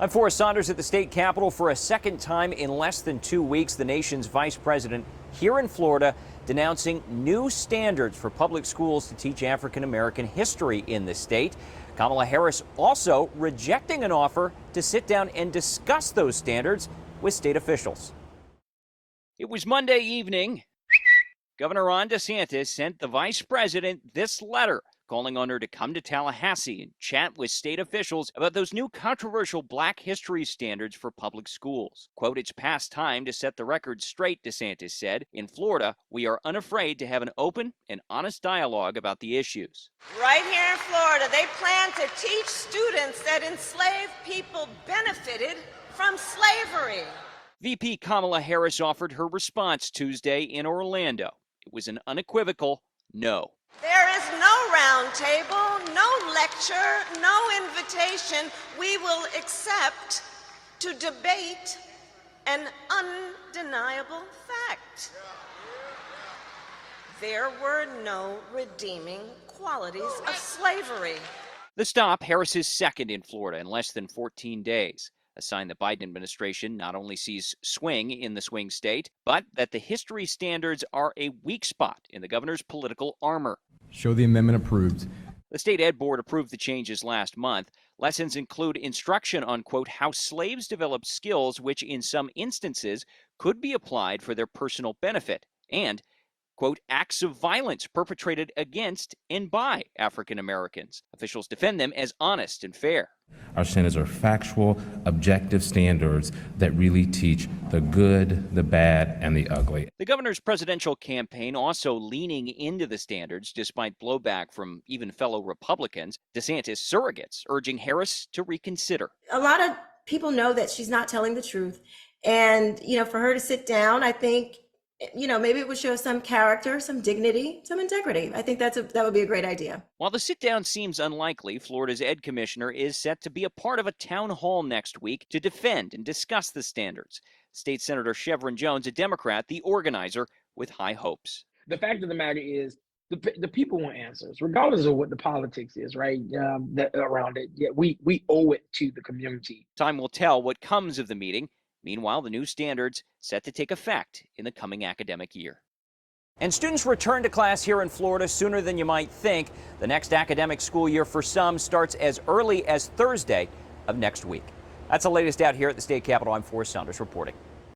I'm Forrest Saunders at the state capitol for a second time in less than 2 weeks. The nation's vice president here in Florida denouncing new standards for public schools to teach African American history in the state. Kamala Harris also rejecting an offer to sit down and discuss those standards with state officials. It was Monday evening. Governor DeSantis sent the vice president this letter calling on her to come to Tallahassee and chat with state officials about those new controversial Black history standards for public schools. Quote, "It's past time to set the record straight," DeSantis said. "In Florida, we are unafraid to have an open and honest dialogue about the issues." Right here in Florida, they plan to teach students that enslaved people benefited from slavery. VP Kamala Harris offered her response Tuesday in Orlando. It was an unequivocal no. There is no round table, no lecture, no invitation we will accept to debate an undeniable fact. There were no redeeming qualities of slavery. The stop, Harris's second in Florida in less than 14 days. A sign the Biden administration not only sees swing in the swing state, but that the history standards are a weak spot in the governor's political armor. Show the amendment approved. The state ed board approved the changes last month. Lessons include instruction on, quote, how slaves developed skills which in some instances could be applied for their personal benefit, and, quote, acts of violence perpetrated against and by African Americans. Officials defend them as honest and fair. Our standards are factual, objective standards that really teach the good, the bad, and the ugly. The governor's presidential campaign also leaning into the standards despite blowback from even fellow Republicans. DeSantis surrogates urging Harris to reconsider. A lot of people know that she's not telling the truth. And, for her to sit down, I think, maybe it would show some character, some dignity, some integrity. I think that would be a great idea. While the sit-down seems unlikely, Florida's ed commissioner is set to be a part of a town hall next week to defend and discuss the standards. State Senator Chevron Jones, a Democrat, the organizer, with high hopes. The fact of the matter is the people want answers, regardless of what the politics is, right, around it. Yeah, we owe it to the community. Time will tell what comes of the meeting. Meanwhile, the new standards set to take effect in the coming academic year. And students return to class here in Florida sooner than you might think. The next academic school year for some starts as early as Thursday of next week. That's the latest out here at the state capitol. I'm Forrest Saunders reporting.